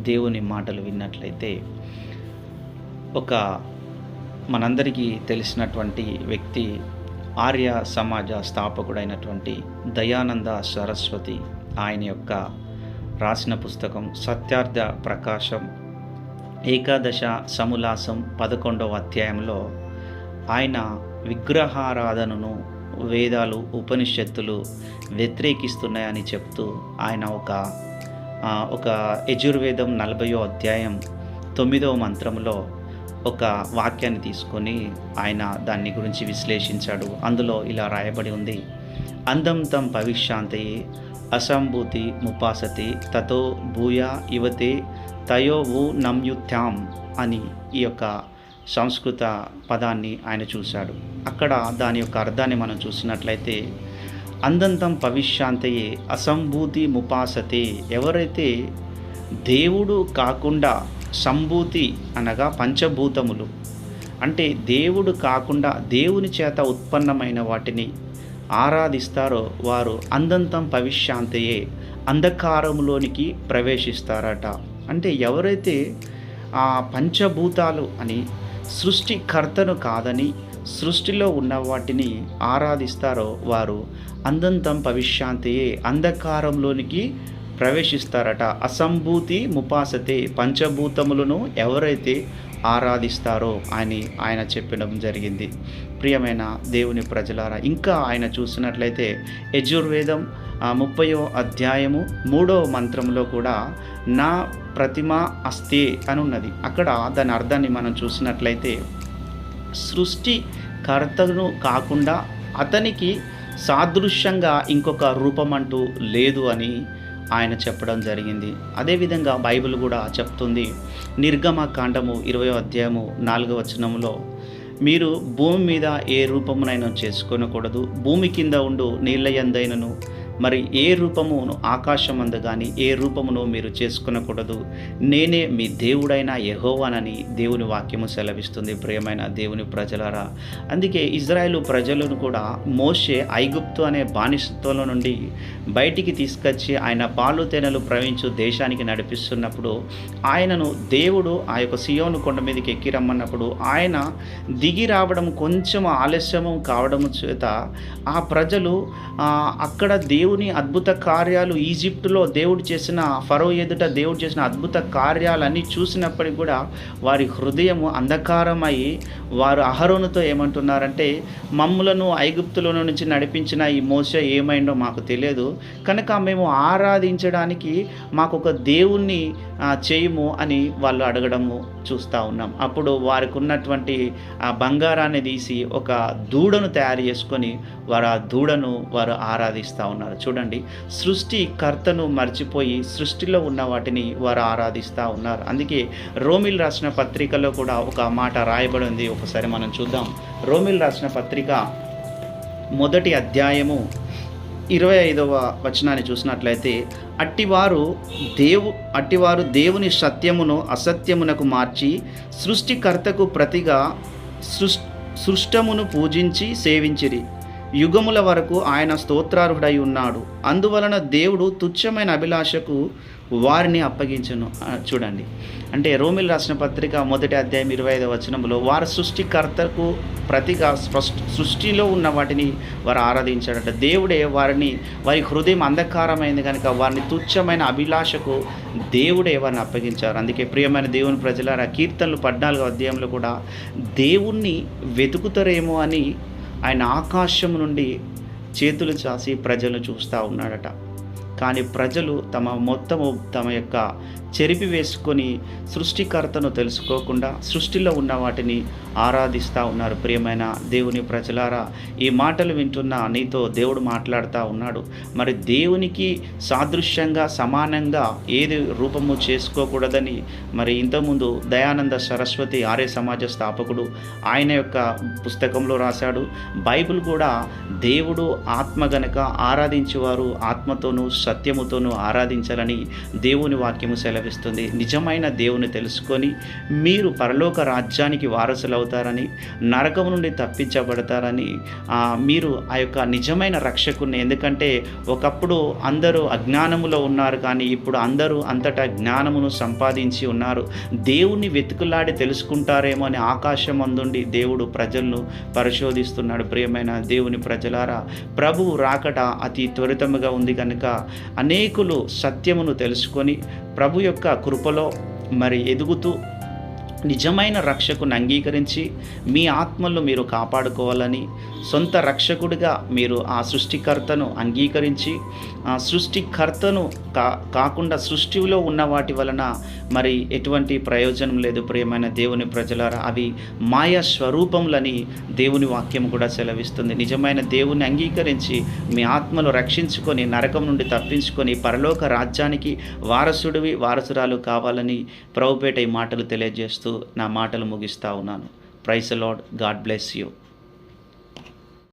దేవుని మాటలు విన్నట్లయితే, ఒక మనందరికీ తెలిసినటువంటి వ్యక్తి ఆర్య సమాజ స్థాపకుడైనటువంటి దయానంద సరస్వతి ఆయన యొక్క రాసిన పుస్తకం సత్యార్థ ప్రకాశం ఏకాదశ సమూలాసం 11వ అధ్యాయంలో ఆయన విగ్రహారాధనను వేదాలు ఉపనిషత్తులు వ్యతిరేకిస్తున్నాయని చెప్తూ ఆయన ఒక యజుర్వేదం 40వ అధ్యాయం 9వ మంత్రంలో ఒక వాక్యాన్ని తీసుకొని ఆయన దాన్ని గురించి విశ్లేషించాడు. అందులో ఇలా రాయబడి ఉంది: అందం తం భవిష్యాంతయే అసంభూతి ముపాసతి తతో భూయా యువతే తయోవు నమ్యుత్యాం అని ఈ యొక్క సంస్కృత పదాన్ని ఆయన చూశాడు. అక్కడ దాని యొక్క అర్థాన్ని మనం చూసినట్లయితే, అందంతం భవిష్యాంతయే అసంభూతి ముపాసతే, ఎవరైతే దేవుడు కాకుండా సంభూతి అనగా పంచభూతములు అంటే దేవుడు కాకుండా దేవుని చేత ఉత్పన్నమైన వాటిని ఆరాధిస్తారో వారు అందంతం భవిష్యాంతయే అంధకారములోనికి ప్రవేశిస్తారట. అంటే ఎవరైతే ఆ పంచభూతాలు అని సృష్టికర్తను కాదని సృష్టిలో ఉన్న వాటిని ఆరాధిస్తారో వారు అందంతం భవిష్యాంతయే అంధకారంలోనికి ప్రవేశిస్తారట. అసంభూతి ముపాసతే, పంచభూతములను ఎవరైతే ఆరాధిస్తారో అని ఆయన చెప్పడం జరిగింది. ప్రియమైన దేవుని ప్రజలారా, ఇంకా ఆయన చూసినట్లయితే యజుర్వేదం 30వ అధ్యాయము 3వ మంత్రంలో కూడా నా ప్రతిమ అస్తే అని ఉన్నది. అక్కడ దాని అర్థాన్ని మనం చూసినట్లయితే, సృష్టికర్తను కాకుండా అతనికి సాదృశ్యంగా ఇంకొక రూపం అంటూ లేదు అని ఆయన చెప్పడం జరిగింది. అదేవిధంగా బైబిల్ కూడా చెప్తుంది. నిర్గమకాండము 20వ అధ్యాయము 4వ వచనంలో, మీరు భూమి మీద ఏ రూపమునైనా చేసుకొనకూడదు, భూమి కింద ఉండు నీళ్ళ యందైనను మరి ఏ రూపమును ఆకాశమందు కానీ ఏ రూపమును మీరు చేసుకొనకూడదు, నేనే మీ దేవుడైన యెహోవానని దేవుని వాక్యము సెలవిస్తుంది. ప్రియమైన దేవుని ప్రజలారా, అందుకే ఇజ్రాయేలు ప్రజలను కూడా మోషే ఐగుప్తు అనే బానిసత్వంలో నుండి బయటికి తీసుకొచ్చి ఆయన పాలు తేనెలు ప్రవహించు దేశానికి నడిపిస్తున్నప్పుడు ఆయనను దేవుడు ఆ యొక్క సియోను కొండ మీదకి ఎక్కి రమ్మన్నప్పుడు ఆయన దిగి రావడం కొంచెం ఆలస్యము కావడం చేత ఆ ప్రజలు అక్కడ దేవుని అద్భుత కార్యాలు, ఈజిప్టులో దేవుడు చేసిన, ఫరో ఎదుట దేవుడు చేసిన అద్భుత కార్యాలన్నీ చూసినప్పటికీ కూడా వారి హృదయము అంధకారమై వారు అహరోనుతో ఏమంటున్నారంటే, మమ్ములను ఐగుప్తులో నుంచి నడిపించిన ఈ మోషే ఏమైందో మాకు తెలియదు కనుక మేము ఆరాధించడానికి మాకు ఒక దేవుణ్ణి చేయము అని వాళ్ళు అడగడము చూస్తూ ఉన్నాం. అప్పుడు వారికి ఉన్నటువంటి ఆ బంగారాన్ని తీసి ఒక దూడను తయారు చేసుకొని వారు ఆ దూడను వారు ఆరాధిస్తూ ఉన్నారు. చూడండి, సృష్టికర్తను మర్చిపోయి సృష్టిలో ఉన్న వాటిని వారు ఆరాధిస్తూ ఉన్నారు. అందుకే రోమిల్ రాసిన పత్రికలో కూడా ఒక మాట రాయబడి ఉంది. ఒకసారి మనం చూద్దాం. రోమిల్ రాసిన పత్రిక 1వ అధ్యాయము 25వ వచనాన్ని చూసినట్లయితే, అట్టివారు దేవుని సత్యమును అసత్యమునకు మార్చి సృష్టికర్తకు ప్రతిగా సృష్టమును పూజించి సేవించిరి. యుగముల వరకు ఆయన స్తోత్రార్హుడై ఉన్నాడు. అందువలన దేవుడు తుచ్చమైన అభిలాషకు వారిని అప్పగించను. చూడండి, అంటే రోమిల్ రాసిన పత్రిక 1వ అధ్యాయం 25వ వచనంలో వారు సృష్టికర్తకు ప్రతిగా సృష్టిలో ఉన్న వాటిని వారు ఆరాధించాడట. దేవుడే వారి హృదయం అంధకారమైంది కనుక వారిని తుచ్చమైన అభిలాషకు దేవుడే వారిని అప్పగించారు. అందుకే ప్రియమైన దేవుని ప్రజలారా, కీర్తనలు 14వ అధ్యాయంలో కూడా దేవుణ్ణి వెతుకుతారేమో అని ఆయన ఆకాశం నుండి చేతులు చాసి ప్రజలు చూస్తూ ఉన్నాడట. కానీ ప్రజలు తమ యొక్క చెరిపి వేసుకొని సృష్టికర్తను తెలుసుకోకుండా సృష్టిలో ఉన్న వాటిని ఆరాధిస్తూ ఉన్నారు. ప్రియమైన దేవుని ప్రజలారా, ఈ మాటలు వింటున్న నీతో దేవుడు మాట్లాడుతూ ఉన్నాడు. మరి దేవునికి సాదృశ్యంగా సమానంగా ఏది రూపము చేసుకోకూడదని మరి ఇంతకుముందు దయానంద సరస్వతి ఆర్య సమాజ స్థాపకుడు ఆయన యొక్క పుస్తకంలో రాశాడు. బైబిల్ కూడా దేవుడు ఆత్మ గనక ఆరాధించేవారు ఆత్మతోనూ సత్యముతోనూ ఆరాధించాలని దేవుని వాక్యము సెలవిస్తుంది. నిజమైన దేవుని తెలుసుకొని మీరు పరలోక రాజ్యానికి వారసులవుతారని, నరకము నుండి తప్పించబడతారని, మీరు ఆ యొక్క నిజమైన రక్షకుని, ఎందుకంటే ఒకప్పుడు అందరూ అజ్ఞానములో ఉన్నారు, కానీ ఇప్పుడు అందరూ అంతటా జ్ఞానమును సంపాదించి ఉన్నారు. దేవుణ్ణి వెతుకులాడి తెలుసుకుంటారేమో అని ఆకాశం అందుండి దేవుడు ప్రజలను పరిశోధిస్తున్నాడు. ప్రియమైన దేవుని ప్రజలారా, ప్రభువు రాకట అతి త్వరితముగా ఉంది కనుక అనేకులు సత్యమును తెలుసుకొని ప్రభు యొక్క కృపలో మరి ఎదుగుతూ నిజమైన రక్షకుని అంగీకరించి మీ ఆత్మలను మీరు కాపాడుకోవాలని, సొంత రక్షకుడిగా మీరు ఆ సృష్టికర్తను అంగీకరించి, సృష్టికర్తను కాకుండా సృష్టిలో ఉన్న వాటి వలన మరి ఎటువంటి ప్రయోజనం లేదు. ప్రియమైన దేవుని ప్రజలారా, అవి మాయా స్వరూపములని దేవుని వాక్యం కూడా సెలవిస్తుంది. నిజమైన దేవుని అంగీకరించి మీ ఆత్మను రక్షించుకొని నరకం నుండి తప్పించుకొని పరలోక రాజ్యానికి వారసురాలు కావాలని ప్రభుపేట ఈ మాటలు తెలియజేస్తూ నా మాటలు ముగిస్తా ఉన్నాను. Praise the Lord. God bless you.